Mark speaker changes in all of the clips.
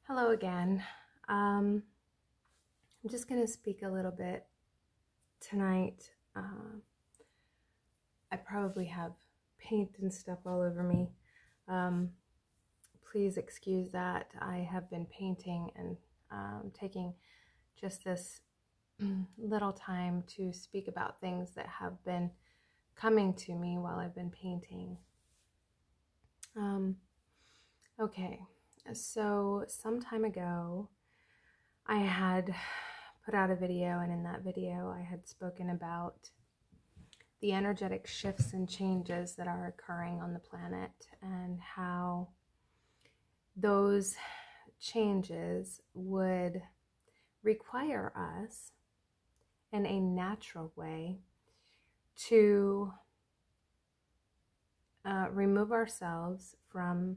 Speaker 1: Hello again. I'm just going to speak a little bit tonight. I probably have paint and stuff all over me. Please excuse that. I have been painting and taking just this little time to speak about things that have been coming to me while I've been painting. Okay, so some time ago, I had put out a video, and in that video I had spoken about the energetic shifts and changes that are occurring on the planet and how those changes would require us in a natural way to remove ourselves from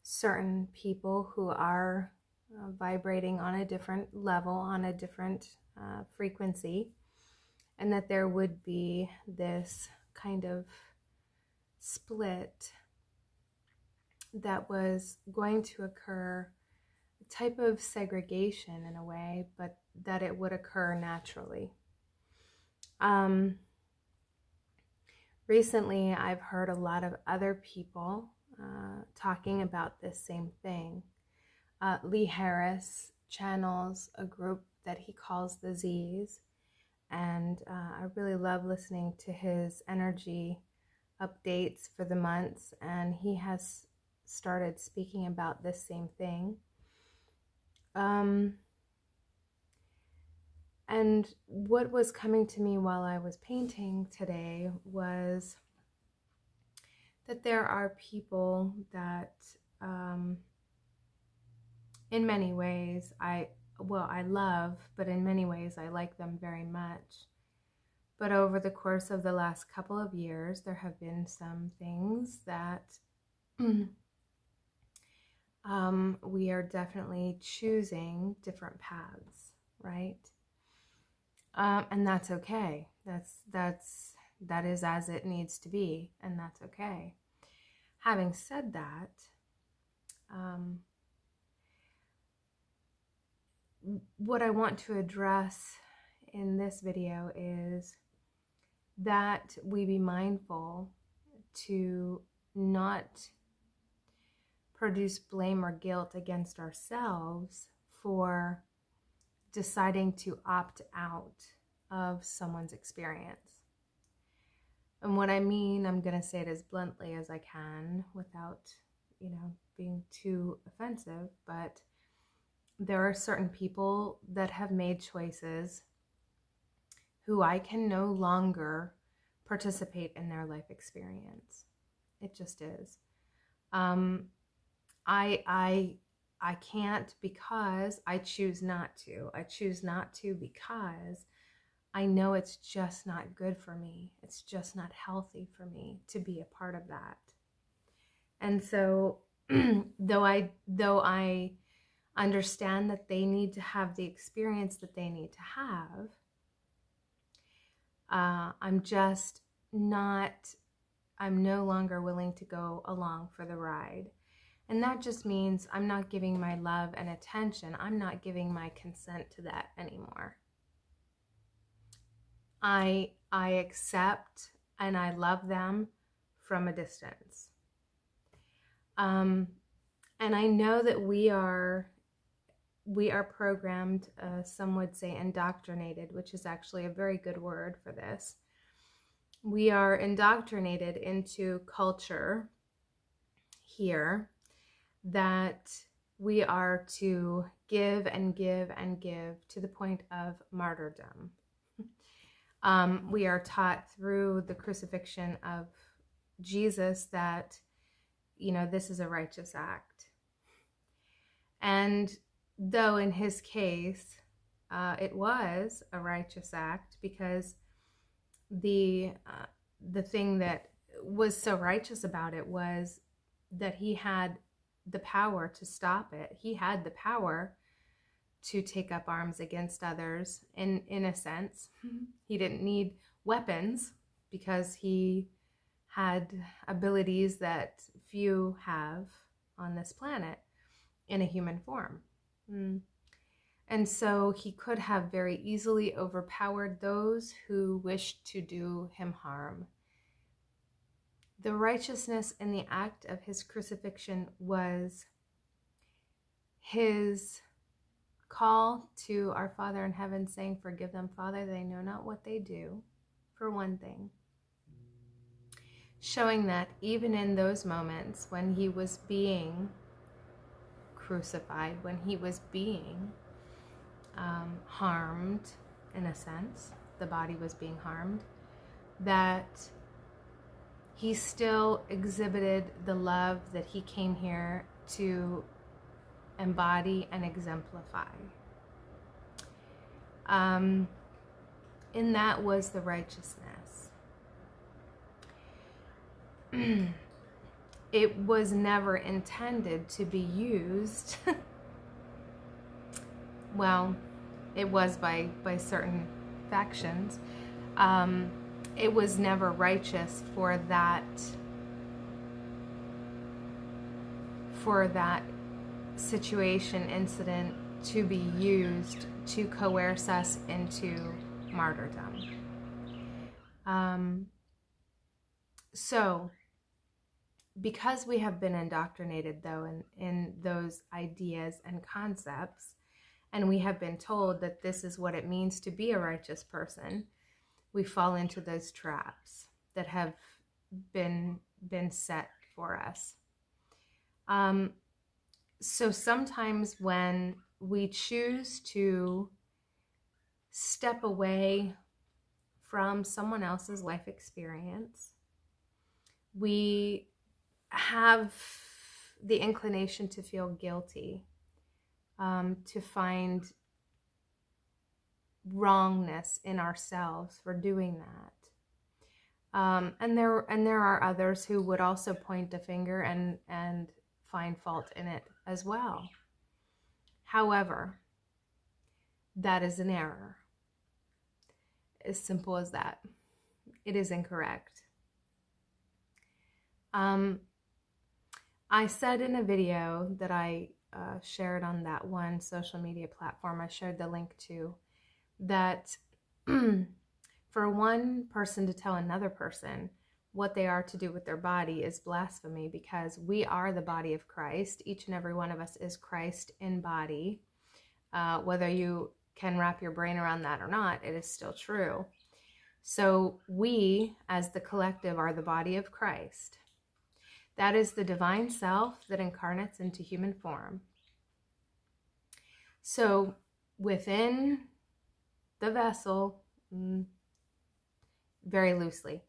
Speaker 1: certain people who are vibrating on a different level, on a different frequency, and that there would be this kind of split that was going to occur, a type of segregation in a way, but that it would occur naturally. Recently, I've heard a lot of other people talking about this same thing. Lee Harris channels a group that he calls the Z's, and I really love listening to his energy updates for the months, and he has started speaking about this same thing. And what was coming to me while I was painting today was that there are people that in many ways I love, but in many ways I like them very much. But over the course of the last couple of years, there have been some things that we are definitely choosing different paths, right? And that's okay. That is as it needs to be, and that's okay. Having said that, what I want to address in this video is that we be mindful to not produce blame or guilt against ourselves for deciding to opt out of someone's experience. And what I mean, I'm going to say it as bluntly as I can without, being too offensive, but there are certain people that have made choices who I can no longer participate in their life experience. It just is. I can't, because I choose not to. I choose not to because I know it's just not good for me. It's just not healthy for me to be a part of that. And so though I understand that they need to have the experience that they need to have, I'm no longer willing to go along for the ride. And that just means I'm not giving my love and attention. I'm not giving my consent to that anymore. I accept and I love them from a distance. And I know that we are programmed, some would say indoctrinated, which is actually a very good word for this. We are indoctrinated into culture here that we are to give and give and give to the point of martyrdom. We are taught through the crucifixion of Jesus that, this is a righteous act. And though in his case, it was a righteous act, because the thing that was so righteous about it was that he had the power to stop it. He had the power to take up arms against others in a sense. He didn't need weapons because he had abilities that few have on this planet. in a human form. And so he could have very easily overpowered those who wished to do him harm. The righteousness in the act of his crucifixion was his call to our Father in heaven, saying, "Forgive them, Father, they know not what they do," for one thing. Showing that even in those moments when he was being crucified, when he was being harmed, in a sense, the body was being harmed, that he still exhibited the love that he came here to embody and exemplify. In that was the righteousness. It was never intended to be used. Well, it was by certain factions. It was never righteous for that situation, incident, to be used to coerce us into martyrdom. So, because we have been indoctrinated, though, in those ideas and concepts, and we have been told that this is what it means to be a righteous person, we fall into those traps that have been set for us. So sometimes when we choose to step away from someone else's life experience, we have the inclination to feel guilty, to find wrongness in ourselves for doing that. And there are others who would also point a finger and find fault in it as well. However, that is an error. As simple as that. It is incorrect. I said in a video that I shared on that one social media platform, I shared the link to, that for one person to tell another person what they are to do with their body is blasphemy, because we are the body of Christ. Each and every one of us is Christ in body. Whether you can wrap your brain around that or not, it is still true. So we, as the collective, are the body of Christ. That is the divine self that incarnates into human form. So within the vessel, very loosely,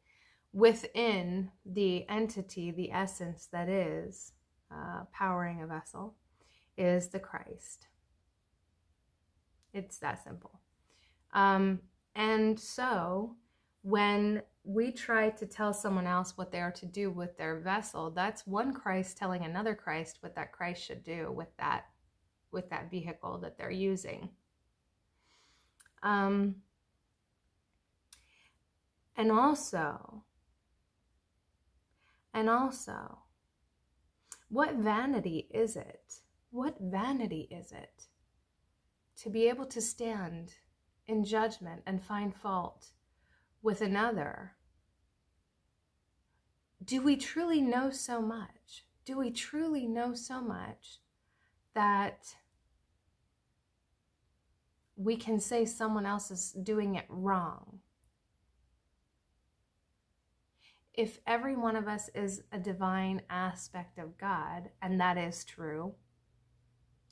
Speaker 1: within the entity, the essence that is powering a vessel, is the Christ. It's that simple. And so when we try to tell someone else what they are to do with their vessel, that's one Christ telling another Christ what that Christ should do with that vehicle that they're using. And also, what vanity is it? What vanity is it to be able to stand in judgment and find fault with another? Do we truly know so much? Do we truly know so much that we can say someone else is doing it wrong? If every one of us is a divine aspect of God, and that is true,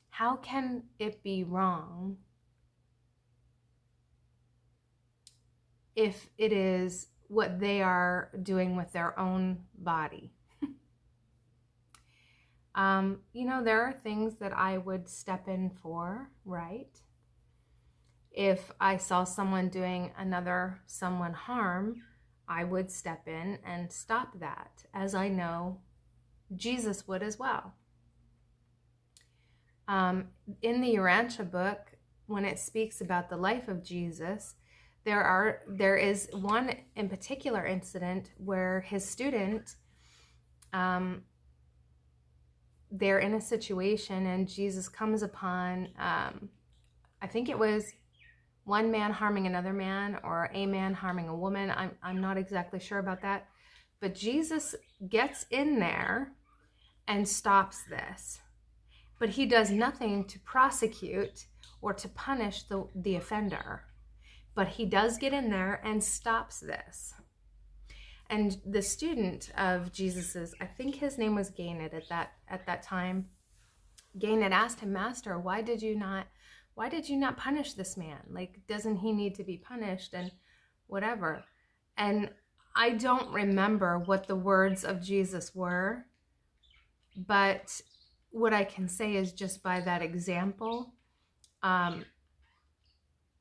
Speaker 1: how can it be wrong if it is what they are doing with their own body? There are things that I would step in for, right? If I saw someone doing someone harm, I would step in and stop that, as I know Jesus would as well. In the Urantia book, when it speaks about the life of Jesus, there is one in particular incident where his student they're in a situation and Jesus comes upon, I think it was one man harming another man, or a man harming a woman. I'm not exactly sure about that. But Jesus gets in there and stops this. But he does nothing to prosecute or to punish the offender. But he does get in there and stops this. And the student of Jesus's, I think his name was Gained at that time, Gained asked him, Master, why did you not punish this man? Like, doesn't he need to be punished and whatever? And I don't remember what the words of Jesus were, but what I can say is just by that example,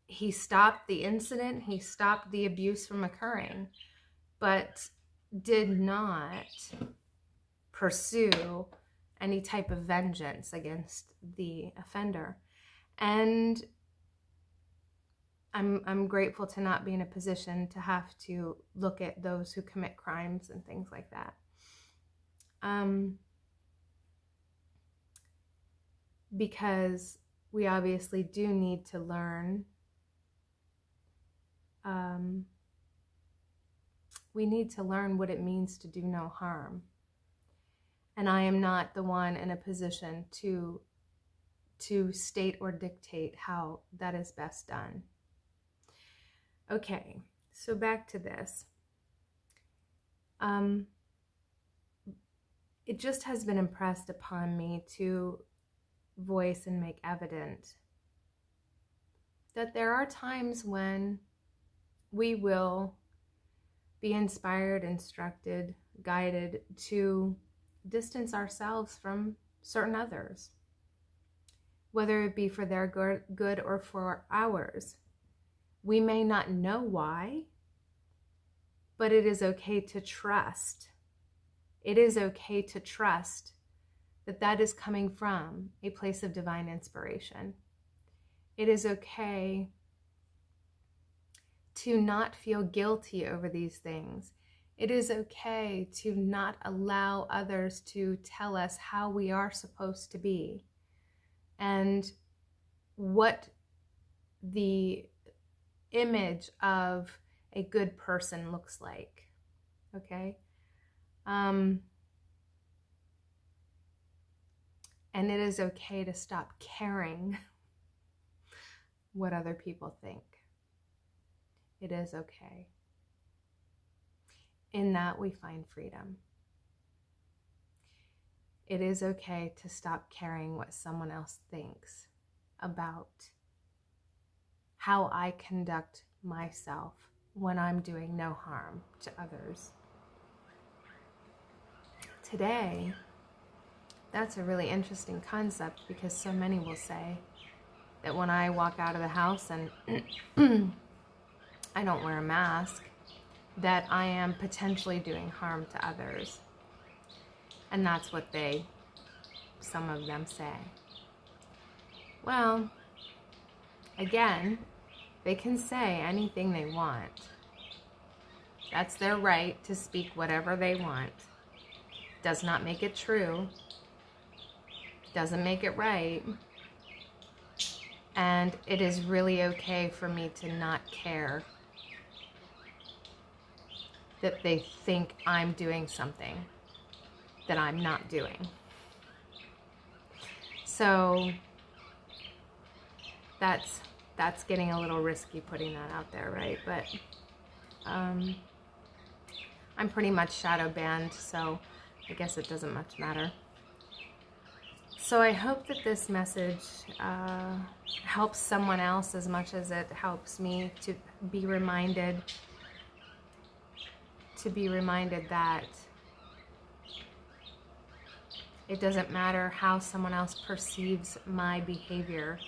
Speaker 1: he stopped the incident, he stopped the abuse from occurring, but did not pursue any type of vengeance against the offender. And I'm grateful to not be in a position to have to look at those who commit crimes and things like that. Because we obviously do need to learn. We need to learn what it means to do no harm. And I am not the one in a position to state or dictate how that is best done. Okay, so back to this. It just has been impressed upon me to voice and make evident that there are times when we will be inspired, instructed, guided to distance ourselves from certain others, whether it be for their good or for ours. We may not know why, but it is okay to trust. It is okay to trust that that is coming from a place of divine inspiration. It is okay to not feel guilty over these things. It is okay to not allow others to tell us how we are supposed to be and what the image of a good person looks like. Okay? And it is okay to stop caring what other people think. It is okay. In that we find freedom. It is okay to stop caring what someone else thinks about how I conduct myself when I'm doing no harm to others. Today, that's a really interesting concept, because so many will say that when I walk out of the house and I don't wear a mask, that I am potentially doing harm to others. And that's what some of them say. Well, again, they can say anything they want. That's their right to speak whatever they want. Does not make it true. Doesn't make it right. And it is really okay for me to not care that they think I'm doing something that I'm not doing. So that's getting a little risky putting that out there, right? But I'm pretty much shadow banned, so I guess it doesn't much matter. So I hope that this message helps someone else as much as it helps me to be reminded that it doesn't matter how someone else perceives my behavior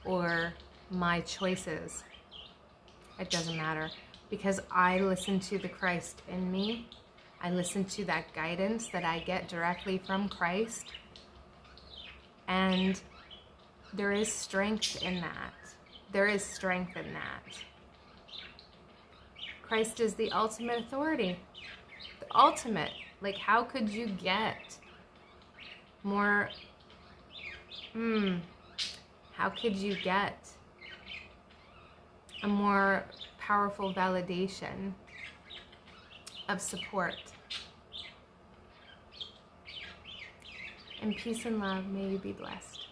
Speaker 1: or my choices. It doesn't matter, because I listen to the Christ in me. I listen to that guidance that I get directly from Christ. And there is strength in that. There is strength in that. Christ is the ultimate authority. The ultimate. Like, how could you get more, how could you get a more powerful validation of support? And peace and love, may you be blessed.